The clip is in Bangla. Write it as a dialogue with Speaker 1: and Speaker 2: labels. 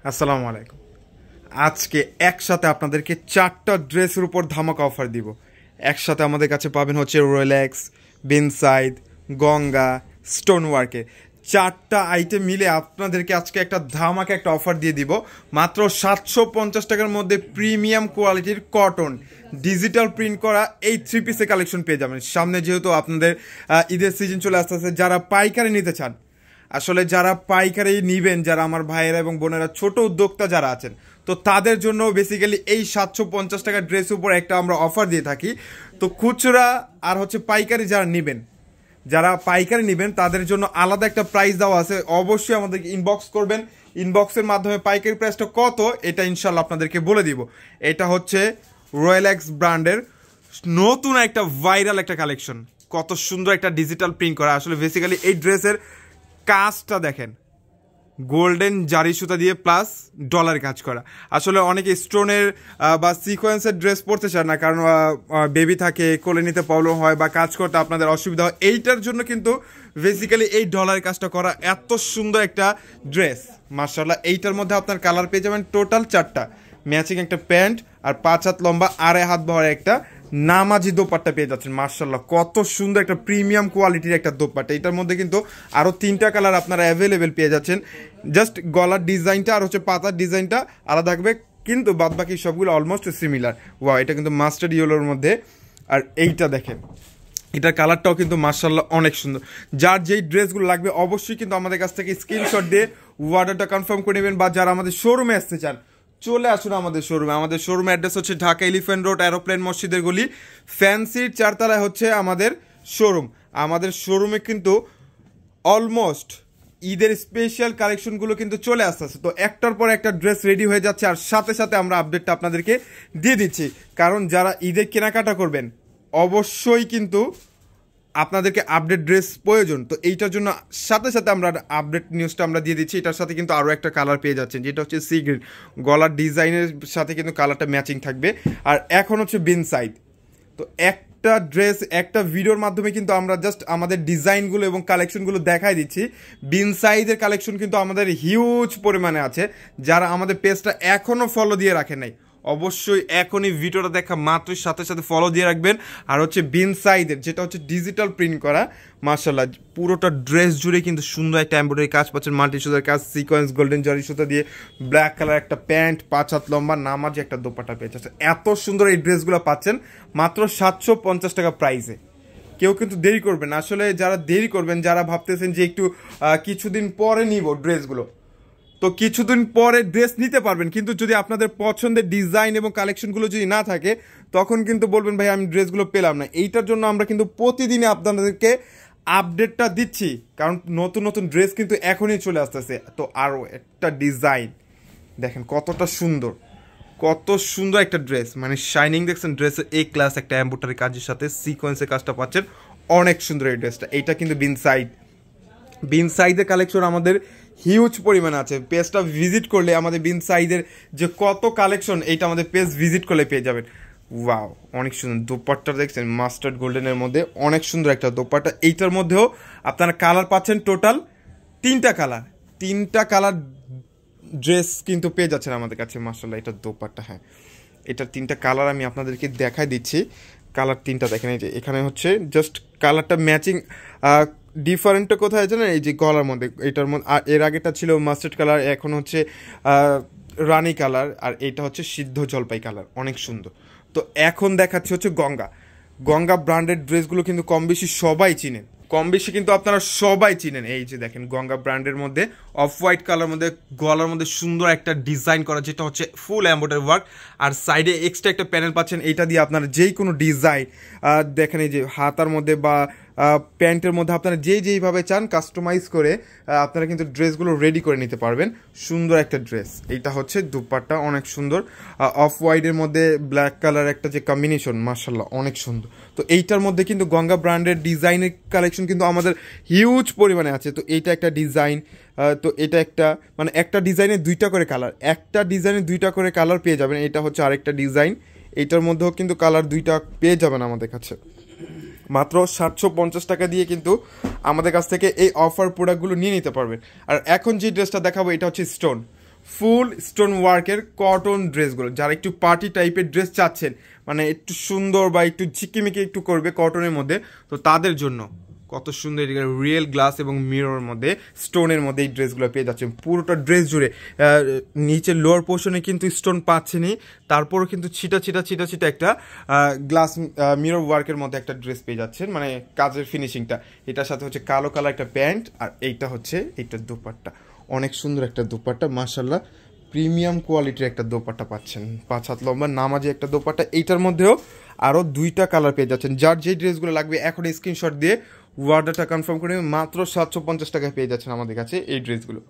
Speaker 1: আসসালামু আলাইকুম। আজকে একসাথে আপনাদেরকে 4টা ড্রেসের উপর ধামাকা অফার দিব। একসাথে আমাদের কাছে পাবেন হচ্ছে রোলেক্স, বিনসাইড, গঙ্গা, স্টোন ওয়ার্কে 4টা আইটেম মিলে আপনাদেরকে আজকে একটা ধামাকা একটা অফার দিয়ে দিব। মাত্র 750 টাকার মধ্যে প্রিমিয়াম কোয়ালিটির কটন ডিজিটাল প্রিন্ট করা এই 3 পিসের কালেকশন পেয়ে যাবেন। সামনে যেহেতু আপনাদের ঈদের সিজন চলে আসতেছে, যারা পাইকারি নিতে চান, আসলে যারা পাইকারি নিবেন, যারা আমার ভাইয়েরা এবং বোনেরা ছোট উদ্যোক্তা যারা আছেন, তো তাদের জন্য বেসিক্যালি এই 750 টাকার ড্রেসের উপর একটা আমরা অফার দিয়ে থাকি। তো খুচরা আর হচ্ছে পাইকারি যারা পাইকারি নেবেন তাদের জন্য আলাদা একটা প্রাইস দেওয়া আছে। অবশ্যই আমাদেরকে ইনবক্স করবেন, ইনবক্সের মাধ্যমে পাইকারি প্রাইসটা কত এটা ইনশাল্লাহ আপনাদেরকে বলে দিব। এটা হচ্ছে রোলেক্স ব্র্যান্ডের নতুন একটা ভাইরাল একটা কালেকশন, কত সুন্দর একটা ডিজিটাল প্রিন্ট করা। আসলে বেসিক্যালি এই ড্রেসের কাজটা দেখেন, গোল্ডেন জারি সুতা দিয়ে প্লাস ডলার কাজ করা। আসলে অনেকে স্টোনের বা সিকোয়েন্সের ড্রেস পরতে চান না, কারণ বেবি থাকে, কোলে নিতে প্রবলেম হয় বা কাজ করতে আপনাদের অসুবিধা হয়। এইটার জন্য কিন্তু বেসিক্যালি এই ডলারের কাজটা করা এত সুন্দর একটা ড্রেস। মাশাআল্লাহ, এইটার মধ্যে আপনার কালার পেয়ে যাবেন টোটাল 4টা, ম্যাচিং একটা প্যান্ট আর 5 হাত লম্বা 2.5 হাত বহর একটা নামাজি দোপাট্টা পেয়ে যাচ্ছেন। মাশাআল্লাহ, কত সুন্দর একটা প্রিমিয়াম কোয়ালিটির একটা দোপাট্টা। এটার মধ্যে কিন্তু আরও 3টা কালার আপনারা অ্যাভেলেবেল পেয়ে যাচ্ছেন। জাস্ট গলার ডিজাইনটা আর হচ্ছে পাতার ডিজাইনটা আলাদা থাকবে, কিন্তু বাদ বাকি সবগুলো অলমোস্ট সিমিলার। ওয়াও, এটা কিন্তু মাস্টার্ড ইয়েলোর মধ্যে। আর এইটা দেখেন, এটার কালারটাও কিন্তু মাশাআল্লাহ অনেক সুন্দর। যার যেই ড্রেসগুলো লাগবে অবশ্যই কিন্তু আমাদের কাছ থেকে স্ক্রিনশট দিয়ে অর্ডারটা কনফার্ম করে নেবেন, বা যারা আমাদের শোরুমে আসতে চান চলে আসুন আমাদের শোরুমে। আমাদের শোরুমের অ্যাড্রেস হচ্ছে ঢাকা এলিফ্যান্ট রোড, এরোপ্লেন মসজিদের গলি, ফ্যান্সির 4তলায় হচ্ছে আমাদের শোরুম। আমাদের শোরুমে কিন্তু অলমোস্ট ঈদের স্পেশাল কালেকশনগুলো কিন্তু চলে আসতেছে। তো একটার পর একটা ড্রেস রেডি হয়ে যাচ্ছে, আর সাথে সাথে আমরা আপডেটটা আপনাদেরকে দিয়ে দিচ্ছি। কারণ যারা ঈদের কেনাকাটা করবেন অবশ্যই কিন্তু আপনাদেরকে আপডেট ড্রেস প্রয়োজন। তো এইটার জন্য সাথে সাথে আমরা আপডেট নিউজটা আমরা দিয়ে দিচ্ছি। এটার সাথে কিন্তু আরও একটা কালার পেয়ে যাচ্ছেন, যেটা হচ্ছে সি গ্রিন। গলার ডিজাইনের সাথে কিন্তু কালারটা ম্যাচিং থাকবে। আর এখন হচ্ছে বিনসাইড। তো একটা ড্রেস একটা ভিডিওর মাধ্যমে কিন্তু আমরা জাস্ট আমাদের ডিজাইনগুলো এবং কালেকশনগুলো দেখাই দিচ্ছি। বিনসাইডের কালেকশন কিন্তু আমাদের হিউজ পরিমাণে আছে। যারা আমাদের পেজটা এখনও ফলো দিয়ে রাখেন নাই, অবশ্যই এখনই ভিডিওটা দেখা মাত্রই সাথে সাথে ফলো দিয়ে রাখবেন। আর হচ্ছে বিনসাইডের যেটা হচ্ছে ডিজিটাল প্রিন্ট করা, মাশাআল্লাহ পুরোটা ড্রেস জুড়ে কিন্তু সুন্দর একটা এমব্রয়ডারি কাজ পাচ্ছেন, মাল্টি সুতার কাজ, সিকোয়েন্স গোল্ডেন জারি সুতা দিয়ে, ব্ল্যাক কালার একটা প্যান্ট, 5 হাত লম্বা নামাজি একটা দোপাট্টা পেয়ে যাচ্ছে। এত সুন্দর এই ড্রেসগুলো পাচ্ছেন মাত্র 750 টাকা প্রাইসে। কেউ কিন্তু দেরি করবেন, আসলে যারা দেরি করবেন, যারা ভাবতেছেন যে একটু কিছুদিন পরে নিব ড্রেসগুলো, তো কিছুদিন পরে ড্রেস নিতে পারবেন, কিন্তু যদি আপনাদের পছন্দের ডিজাইন এবং কালেকশনগুলো যদি না থাকে তখন কিন্তু বলবেন ভাই আমি ড্রেসগুলো পেলাম না। এইটার জন্য আমরা কিন্তু প্রতিদিনে আপনাদেরকে আপডেটটা দিচ্ছি, কারণ নতুন নতুন ড্রেস কিন্তু এখনই চলে আসতেছে। তো আরও একটা ডিজাইন দেখেন, কতটা সুন্দর, কত সুন্দর একটা ড্রেস, মানে শাইনিং দেখছেন ড্রেসের এ ক্লাস একটা এমব্রয়ডারি কাজের সাথে সিকোয়েন্সের কাজটা পাচ্ছেন, অনেক সুন্দর এই ড্রেসটা। এইটা কিন্তু বিনসাইডের কালেকশন আমাদের হিউজ পরিমাণে আছে। পেজটা ভিজিট করলে আমাদের বিনসাইডের যে কত কালেকশন, এইটা আমাদের পেজ ভিজিট করলে পেয়ে যাবেন। ওয়াও, অনেক সুন্দর দোপাট্টা দেখছেন, মাস্টার্ড গোল্ডেনের মধ্যে অনেক সুন্দর একটা দোপাট্টা। এইটার মধ্যেও আপনারা কালার পাচ্ছেন টোটাল 3টা কালার ড্রেস কিন্তু পেয়ে যাচ্ছেন আমাদের কাছে। মাশাআল্লাহ, এটা দোপাট্টা, হ্যাঁ এটার 3টা কালার আমি আপনাদেরকে দেখাই দিচ্ছি। কালার 3টা দেখেন, এই যে এখানে হচ্ছে জাস্ট কালারটা ম্যাচিং। ডিফারেন্টটা কোথায় জানেন, এই যে গলার মধ্যে, এটার মধ্যে এর আগেটা ছিল মাস্টার্ড কালার, এখন হচ্ছে রানী কালার, আর এইটা হচ্ছে সিদ্ধ জলপাই কালার, অনেক সুন্দর। তো এখন দেখাচ্ছে হচ্ছে গঙ্গা ব্র্যান্ডের ড্রেসগুলো কিন্তু কম বেশি সবাই চিনেন, কিন্তু আপনারা সবাই চিনেন। এই যে দেখেন গঙ্গা ব্র্যান্ডের মধ্যে অফ হোয়াইট কালার মধ্যে গলার মধ্যে সুন্দর একটা ডিজাইন করা, যেটা হচ্ছে ফুল এমব্রয়ডারি ওয়ার্ক, আর সাইডে এক্সট্রা একটা প্যানেল পাচ্ছেন। এইটা দিয়ে আপনারা যেই কোনো ডিজাইন দেখেন, এই যে হাতার মধ্যে বা প্যান্টের মধ্যে আপনারা যেইভাবে চান কাস্টমাইজ করে আপনারা কিন্তু ড্রেসগুলো রেডি করে নিতে পারবেন। সুন্দর একটা ড্রেস। এইটা হচ্ছে দুপাট্টা, অনেক সুন্দর, অফ হোয়াইটের মধ্যে ব্ল্যাক কালার একটা যে কম্বিনেশন, মাশাআল্লাহ অনেক সুন্দর। তো এইটার মধ্যে কিন্তু গঙ্গা ব্র্যান্ডের ডিজাইনের কালেকশন কিন্তু আমাদের হিউজ পরিমাণে আছে। তো এইটা একটা ডিজাইন, তো এটা একটা, মানে একটা ডিজাইনে 2টা করে কালার, একটা ডিজাইনে 2টা করে কালার পেয়ে যাবেন। এটা হচ্ছে আরেকটা ডিজাইন, এইটার মধ্যেও কিন্তু কালার 2টা পেয়ে যাবেন আমাদের কাছে। মাত্র 750 টাকা দিয়ে কিন্তু আমাদের কাছ থেকে এই অফার প্রোডাক্টগুলো নিয়ে নিতে পারবেন। আর এখন যে ড্রেসটা দেখাবো এটা হচ্ছে স্টোন, ফুল স্টোন ওয়ার্কের কটন ড্রেসগুলো, যারা একটু পার্টি টাইপের ড্রেস চাচ্ছেন, মানে একটু সুন্দর বা একটু ঝিকিমিকি একটু করবে কটনের মধ্যে, তো তাদের জন্য কত সুন্দর রিয়েল গ্লাস এবং মিরর মধ্যে স্টোনের মধ্যে এই ড্রেসগুলো পেয়ে যাচ্ছেন পুরোটা ড্রেস জুড়ে। নিচের লোয়ার পোর্শনে কিন্তু স্টোন পাচ্ছেনই, তারপরও কিন্তু ছিটা ছিটা ছিটা ছিটা একটা গ্লাস মিরর ওয়ার্কের মধ্যে একটা ড্রেস পেয়ে যাচ্ছেন, মানে কাজের ফিনিশিংটা। এটার সাথে হচ্ছে কালো কালার একটা প্যান্ট, আর এইটা হচ্ছে এইটার দোপাট্টা। অনেক সুন্দর একটা দোপাট্টা, মাশাআল্লাহ প্রিমিয়াম কোয়ালিটির একটা দোপাট্টা পাচ্ছেন, 5 হাত লম্বা নামাজি একটা দোপাট্টা। এইটার মধ্যেও আরও 2টা কালার পেয়ে যাচ্ছেন। যার যে ড্রেসগুলো লাগবে এখন স্ক্রিনশট দিয়ে অর্ডারটা কনফার্ম করে মাত্র 750 টাকায় পেয়ে যাচ্ছেন আমাদের কাছে এই ড্রেসগুলো।